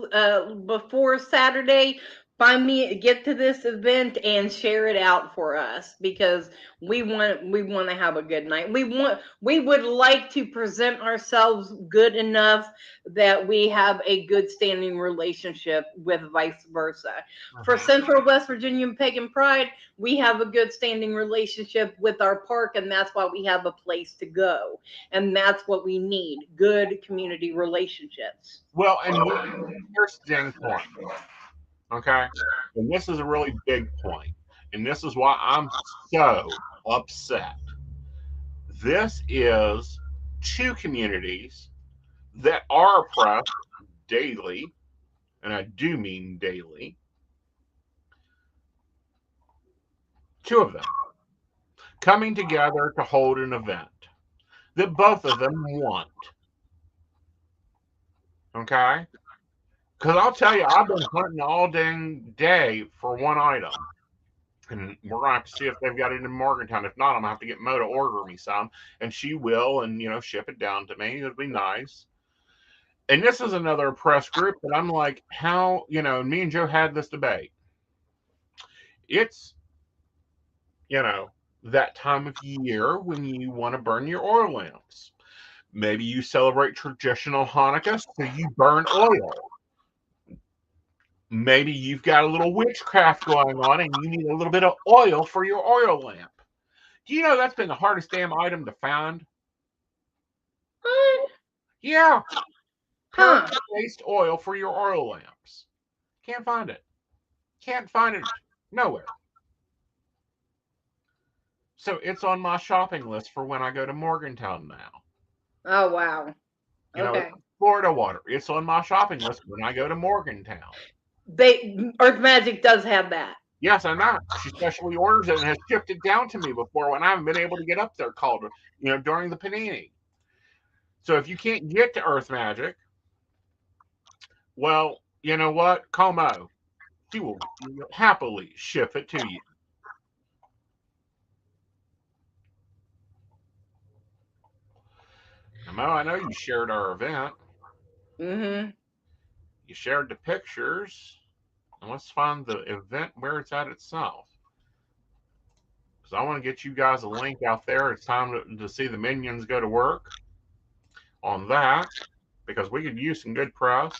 before Saturday, get to this event and share it out for us, because we want to have a good night. We would like to present ourselves good enough that we have a good standing relationship with vice versa. For Central West Virginia Pagan Pride, we have a good standing relationship with our park, and that's why we have a place to go. And that's what we need, good community relationships.
Well, and here's the dang point. Okay. And this is a really big point. And this is why I'm so upset. This is two communities that are oppressed daily, and I do mean daily. Two of them coming together to hold an event that both of them want. Okay? Because I'll tell you, I've been hunting all dang day for one item. And we're going to have to see if they've got it in Morgantown. If not, I'm going to have to get Mo to order me some. And she will, and, ship it down to me. It'll be nice. And this is another press group that I'm like, how, me and Joe had this debate. It's, that time of year when you want to burn your oil lamps. Maybe you celebrate traditional Hanukkah, so you burn oil. Maybe you've got a little witchcraft going on and you need a little bit of oil for your oil lamp. Do you know that's been the hardest damn item to find?
What?
Yeah. Paraffin-based oil for your oil lamps. Can't find it. Can't find it nowhere. So it's on my shopping list for when I go to Morgantown now.
Oh, wow. Okay.
Florida water. It's on my shopping list when I go to Morgantown.
Earth Magic does have that.
Yes, I know. She specially orders it and has shipped it down to me before when I haven't been able to get up there called, during the panini. So if you can't get to Earth Magic, well, you know what? Call Mo. She will happily ship it to you. Now, Mo, I know you shared our event.
Mm-hmm.
You shared the pictures. And let's find the event where it's at itself. Because I want to get you guys a link out there. It's time to see the minions go to work on that, because we could use some good press.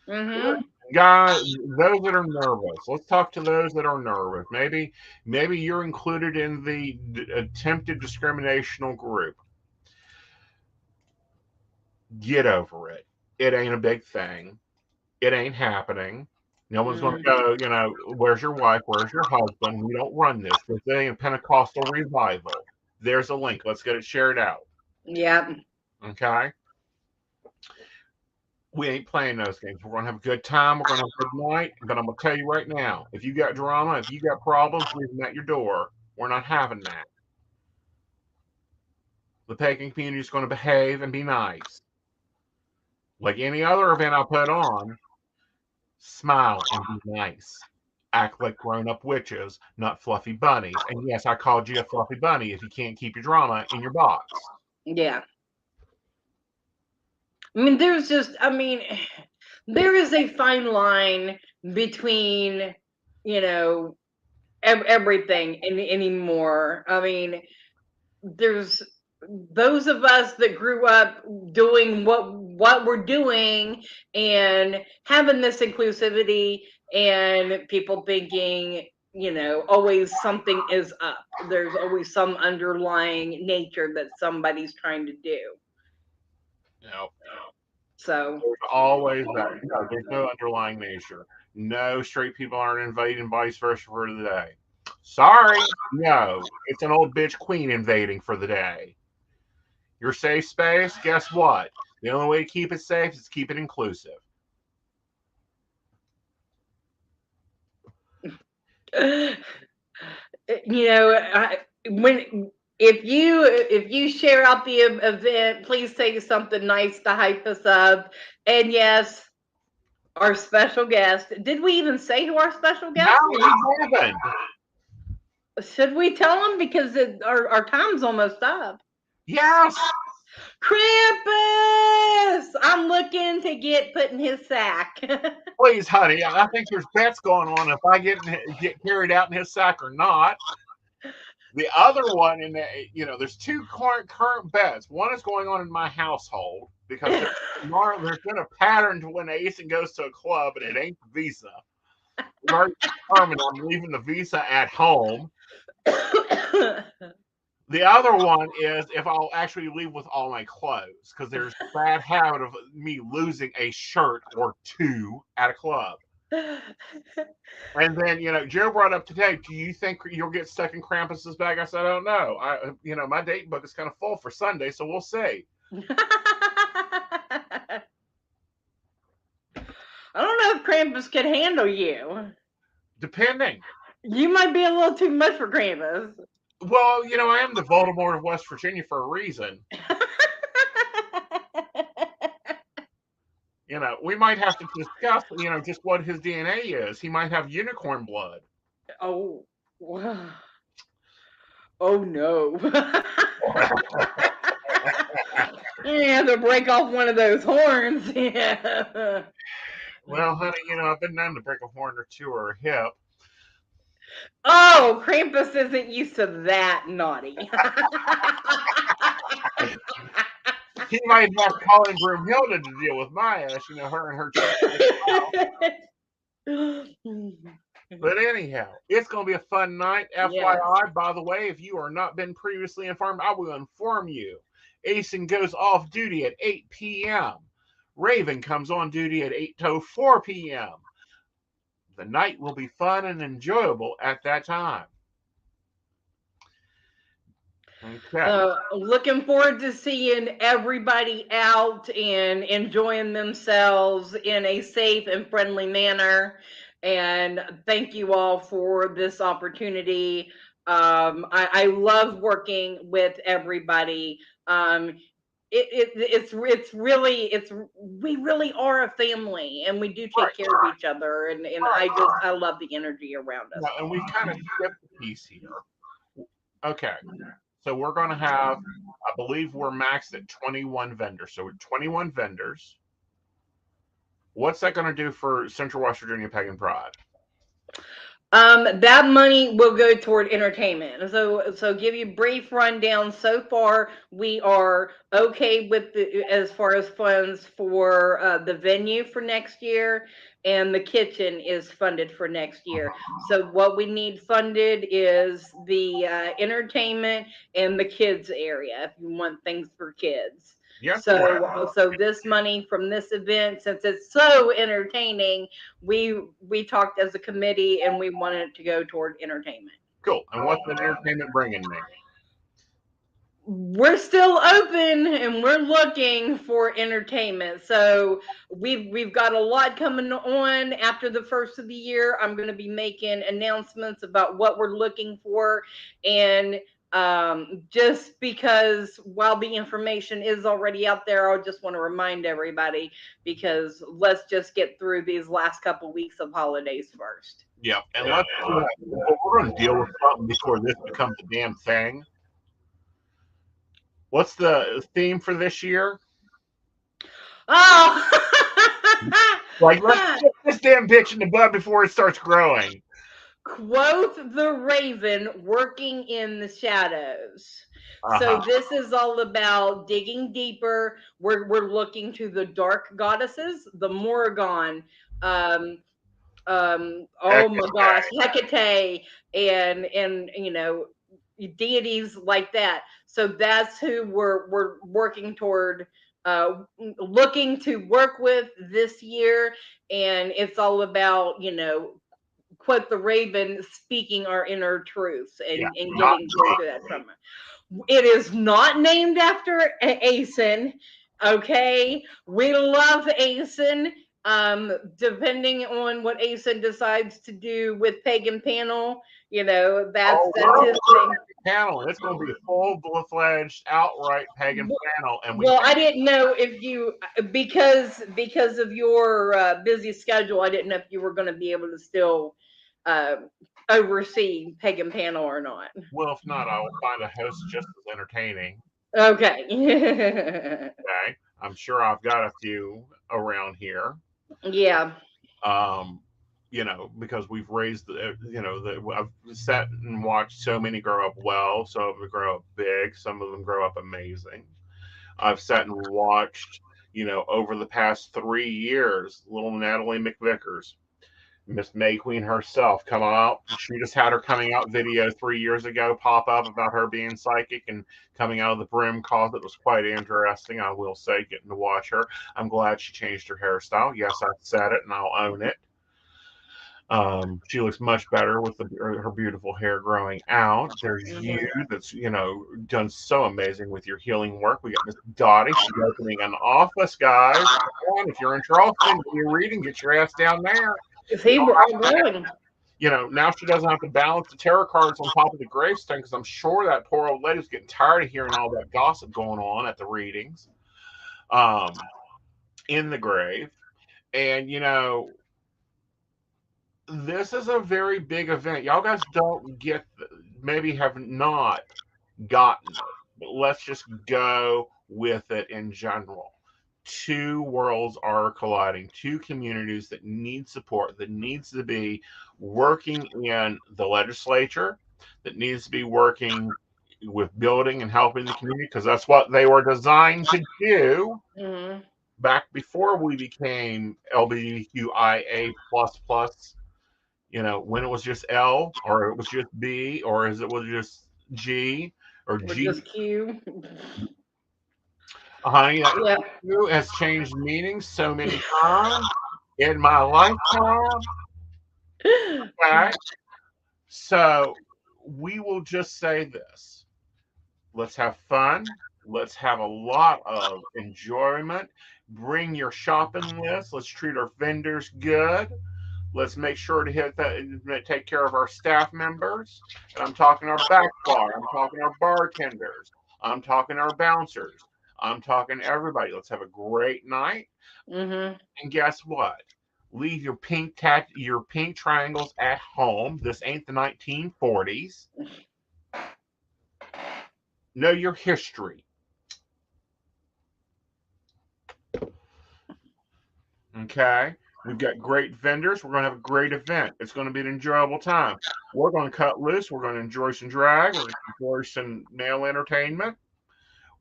Mm-hmm.
Guys, those that are nervous, let's talk to those that are nervous. Maybe you're included in the attempted discriminational group. Get over it. It ain't a big thing. It ain't happening. No one's going to go, where's your wife? Where's your husband? We don't run this. This ain't a Pentecostal revival. There's a link. Let's get it shared out.
Yeah.
Okay? We ain't playing those games. We're going to have a good time. We're going to have a good night. But I'm going to tell you right now, if you got drama, if you got problems, leave them at your door. We're not having that. The pagan community is going to behave and be nice. Like any other event I put on, smile and be nice. Act like grown-up witches, not fluffy bunnies. And yes, I called you a fluffy bunny if you can't keep your drama in your box.
Yeah. I mean, there is a fine line between, everything anymore. I mean, there's those of us that grew up doing what we're doing and having this inclusivity, and people thinking, always something is up. There's always some underlying nature that somebody's trying to do.
Yep.
So
there's always that. No, there's no underlying nature. No, straight people aren't invading, vice versa for the day. Sorry, no. It's an old bitch queen invading for the day. Your safe space, guess what? The only way to keep it safe is to keep it inclusive.
If you share out the event, please say something nice to hype us up. And yes, our special guest. Did we even say who our special guest?
No, we haven't.
Should we tell them, because our time's almost up?
Yes.
Krampus! I'm looking to get put in his sack.
Please, honey, I think there's bets going on if I get carried out in his sack or not. The other one, there's two current bets. One is going on in my household because there's been a pattern to when Aeson goes to a club and it ain't the visa. We've already determined I'm leaving the visa at home. The other one is if I'll actually leave with all my clothes, because there's a bad habit of me losing a shirt or two at a club. And then, Joe brought up today, do you think you'll get stuck in Krampus's bag? I said, I don't know. My date book is kind of full for Sunday, so we'll see.
I don't know if Krampus could handle you.
Depending.
You might be a little too much for Krampus.
Well, I am the Voldemort of West Virginia for a reason. We might have to discuss, just what his DNA is. He might have unicorn blood.
Oh. Oh, no. You have to break off one of those horns. Yeah.
Well, honey, I've been known to break a horn or two or a hip.
Oh, Krampus isn't used to that naughty.
He might have calling Broomhilda to deal with my ass, her and her But anyhow, it's going to be a fun night. FYI, by the way, if you are not been previously informed, I will inform you. Aeson goes off duty at 8 p.m. Raven comes on duty at 8:04 p.m. The night will be fun and enjoyable at that time.
Okay. Looking forward to seeing everybody out and enjoying themselves in a safe and friendly manner. And thank you all for this opportunity. I love working with everybody. We really are a family, and we do take care of each other, and I love the energy around us.
And we've kind of skipped a piece here. Okay, so we're going to have, I believe we're maxed at 21 vendors. So we're 21 vendors. What's that going to do for Central West Virginia Pagan Pride?
That money will go toward entertainment. So give you a brief rundown. So far, we are okay with as far as funds for the venue for next year, and the kitchen is funded for next year. So what we need funded is the entertainment and the kids area, if you want things for kids.
Yes.
So this money from this event, since it's so entertaining, we talked as a committee and we wanted it to go toward entertainment.
Cool. And what's the entertainment bringing me?
We're still open and we're looking for entertainment. So we've got a lot coming on after the first of the year. I'm going to be making announcements about what we're looking for, and just because while the information is already out there, I just want to remind everybody, because let's just get through these last couple weeks of holidays first.
Yeah, and we're going to deal with something before this becomes a damn thing. What's the theme for this year?
Oh,
let's get this damn bitch in the bud before it starts growing.
Quote the Raven, working in the shadows. So this is all about digging deeper. We're looking to the dark goddesses, the Morrigan, oh my gosh, Hecate, and deities like that. So that's who we're working toward, looking to work with this year, and it's all about quote the Raven, speaking our inner truths and getting closer to that from it. It is not named after Aeson. Okay, we love Aeson. Depending on what Aeson decides to do with Pagan Panel, that's his thing.
Panel. It's going to be a full-fledged, outright pagan panel. And
I didn't know if you, because of your busy schedule, I didn't know if you were going to be able to still oversee Pagan Panel or not.
Well, if not, I will find a host just as entertaining.
Okay.
Okay. I'm sure I've got a few around here.
Yeah.
Um, because we've raised I've sat and watched so many grow up well, some of them grow up big, some of them grow up amazing. I've sat and watched, over the past 3 years, little Natalie McVickers, Miss May Queen herself, come out. She just had her coming out video 3 years ago pop up about her being psychic and coming out of the brim closet. It was quite interesting, I will say, getting to watch her. I'm glad she changed her hairstyle. Yes, I said it and I'll own it. She looks much better with her beautiful hair growing out. There's you that's done so amazing with your healing work. We got Miss Dottie. She's opening an office, guys. Come on, if you're in Charleston, you're reading, get your ass down there.
See, we're all going.
Now she doesn't have to balance the tarot cards on top of the gravestone because I'm sure that poor old lady's getting tired of hearing all that gossip going on at the readings, in the grave. And this is a very big event. Y'all guys don't get, maybe have not gotten it, but let's just go with it in general. Two worlds are colliding, two communities that need support, that needs to be working in the legislature, that needs to be working with building and helping the community, because that's what they were designed to do. Back before we became LGBTQIA plus, when it was just L, or it was just B, or as it was just G, or G.
Just Q.
Honey, that Q has changed meanings so many times in my lifetime. Okay? So we will just say this. Let's have fun. Let's have a lot of enjoyment. Bring your shopping list. Let's treat our vendors good. Let's make sure to hit that and take care of our staff members. And I'm talking our back bar. I'm talking our bartenders. I'm talking our bouncers. I'm talking everybody. Let's have a great night. And guess what? Leave your pink triangles at home. This ain't the 1940s. Know your history. Okay? We've got great vendors. We're going to have a great event. It's going to be an enjoyable time. We're going to cut loose. We're going to enjoy some drag. We're going to enjoy some male entertainment.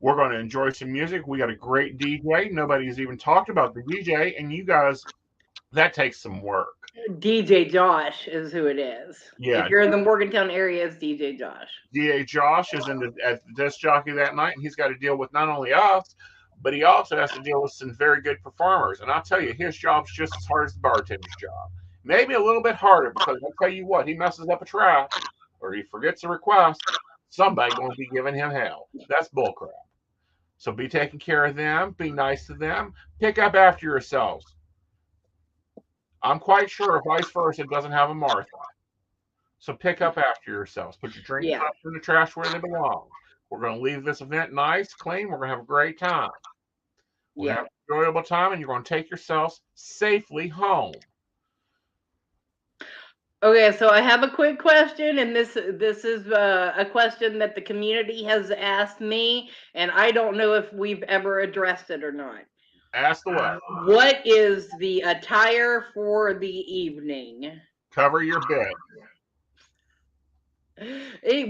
We're going to enjoy some music. We got a great DJ. Nobody's even talked about the DJ. And you guys, that takes some work.
DJ Josh is who it is.
Yeah.
If you're in the Morgantown area, it's DJ Josh.
DJ Josh is at the disc jockey that night, and he's got to deal with not only us, but he also has to deal with some very good performers. And I'll tell you, his job's just as hard as the bartender's job. Maybe a little bit harder, because I'll tell you what, he messes up a track or he forgets a request, somebody going to be giving him hell. That's bullcrap. So be taking care of them. Be nice to them. Pick up after yourselves. I'm quite sure vice versa doesn't have a Martha. So pick up after yourselves. Put your drink cups in the trash where they belong. We're going to leave this event nice, clean. We're going to have a great time. We're going to have an enjoyable time, and you're going to take yourselves safely home.
Okay, so I have a quick question, and this is a question that the community has asked me, and I don't know if we've ever addressed it or not.
Ask away.
What is the attire for the evening?
Cover your bed.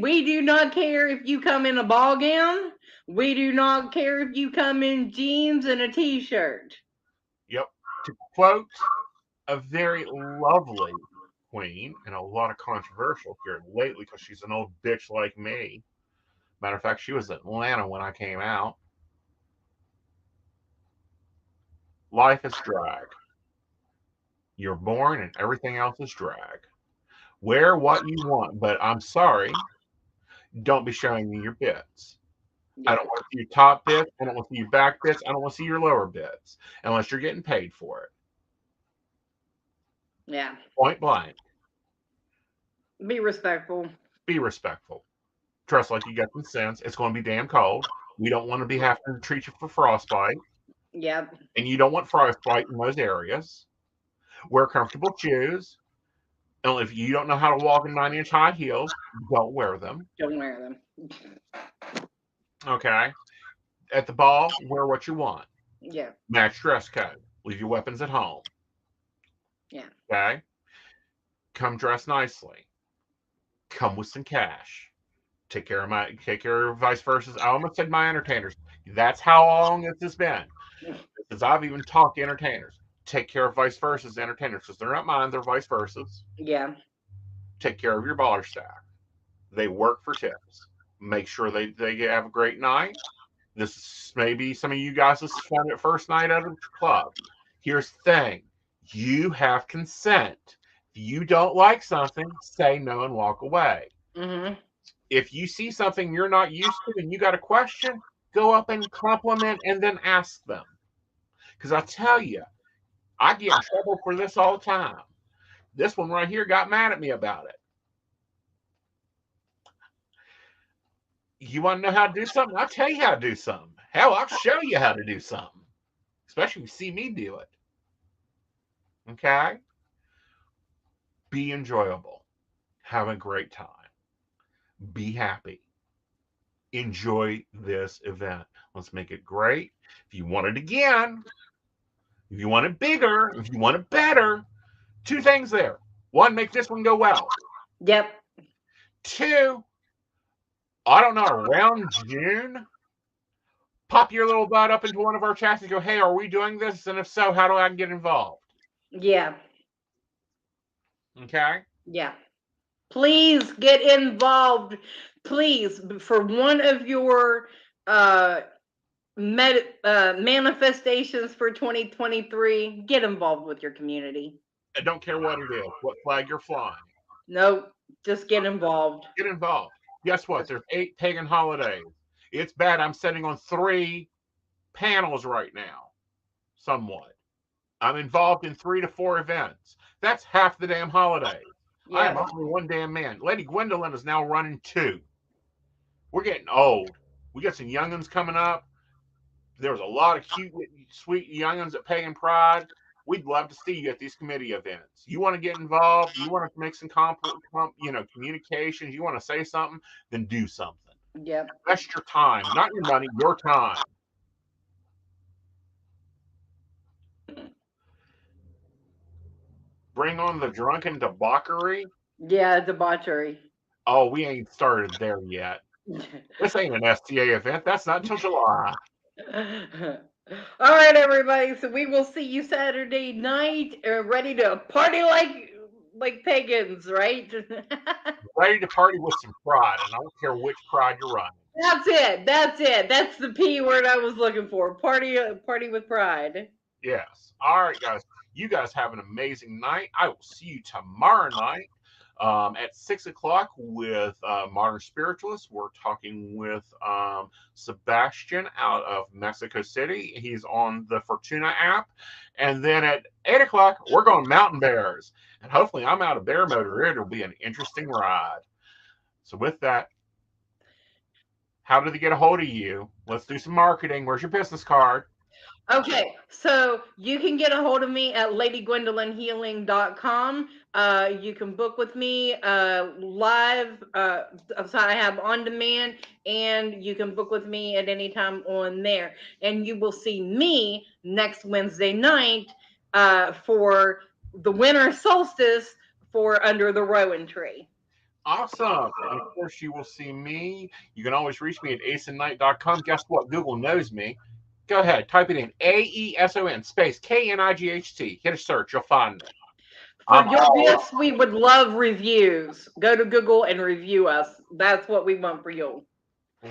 We do not care if you come in a ball gown. We do not care if you come in jeans and a t-shirt.
Yep. To quote a very lovely queen, and a lot of controversial here lately because she's an old bitch like me. Matter of fact, she was in Atlanta when I came out. Life is drag. You're born and everything else is drag. Wear what you want, but I'm sorry, don't be showing me your bits. I don't want to see your top bits. I don't want to see your back bits. I don't want to see your lower bits unless you're getting paid for it.
Yeah.
Point blank.
Be respectful.
Be respectful. Dress like you got some sense. It's going to be damn cold. We don't want to be having to treat you for frostbite.
Yep.
And you don't want frostbite in those areas. Wear comfortable shoes. And if you don't know how to walk in 9-inch high heels, don't wear them.
Don't wear them.
Okay. at the ball, wear what you want.
Yeah.
Match dress code. Leave your weapons at home.
Yeah.
Okay? Come dressed nicely. Come with some cash. Take care of vice versa. I almost said my entertainers. That's how long this has been. Because I've even talked to entertainers. Take care of vice versa's entertainers because they're not mine, they're vice versa's.
Yeah.
Take care of your baller staff. They work for tips. Make sure they have a great night. This is maybe some of you guys' fun at first night out of the club. Here's the thing. You have consent. If you don't like something, say no and walk away.
Mm-hmm.
If you see something you're not used to and you got a question, go up and compliment and then ask them. Because I tell you, I get in trouble for this all the time. This one right here got mad at me about it. You want to know how to do something? I'll tell you how to do something. Hell, I'll show you how to do something. Especially if you see me do it. Okay? Be enjoyable. Have a great time. Be happy. Enjoy this event. Let's make it great. If you want it again, if you want it bigger, if you want it better, two things there. One, make this one go well.
Yep.
Two, I don't know, around June, pop your little butt up into one of our chats and go, hey, are we doing this? And if so, how do I get involved?
Yeah.
Okay?
Yeah. Please get involved. Please, for one of your manifestations for 2023, get involved with your community.
I don't care what it is, what flag you're flying.
Nope. Just get involved.
Get involved. Guess what? There's 8 pagan holidays. It's bad. I'm sitting on 3 panels right now, somewhat. I'm involved in 3 to 4 events. That's half the damn holiday.
Yeah.
I am only one damn man. Lady Gwendolyn is now running 2. We're getting old. We got some young'uns coming up. There's a lot of cute, sweet young'uns at Pagan Pride. We'd love to see you at these committee events. You want to get involved? You want to make some communications? You want to say something? Then do something.
Yep.
Invest your time, not your money, your time. Bring on the drunken debauchery.
Yeah, debauchery.
Oh, we ain't started there yet. This ain't an STA event. That's not until July.
All right, everybody. So we will see you Saturday night, ready to party like pagans, right?
Ready to party with some pride, and I don't care which pride you're running.
That's it. That's the P word I was looking for. Party with pride.
Yes. All right, guys. You guys have an amazing night. I will see you tomorrow night at 6 o'clock with Modern Spiritualists. We're talking with Sebastian out of Mexico City. He's on the Fortuna app. And then at 8 o'clock, we're going Mountain Bears. And hopefully I'm out of bear motor. It'll be an interesting ride. So with that, how do they get a hold of you? Let's do some marketing. Where's your business card?
Okay, so you can get a hold of me at ladygwendolynhealing.com. You can book with me live. So I have on demand, and you can book with me at any time on there. And you will see me next Wednesday night for the winter solstice for Under the Rowan Tree.
Awesome. And of course, you will see me. You can always reach me at aesonknight.com. Guess what? Google knows me. Go ahead, type it in. AESON space KNIGHT. Hit a search, you'll find me.
For your gifts, we would love reviews. Go to Google and review us. That's what we want for you.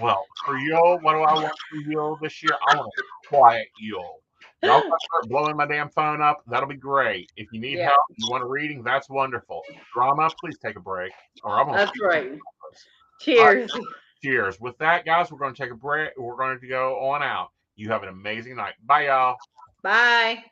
Well, for you, what do I want for you this year? I want a quiet Yule. Y'all start blowing my damn phone up. That'll be great. If you need help, you want a reading, that's wonderful. Drama, please take a break. Or I'm gonna
that's right. Cheers.
Right. Cheers. With that, guys, we're going to take a break. We're going to go on out. You have an amazing night. Bye, y'all.
Bye.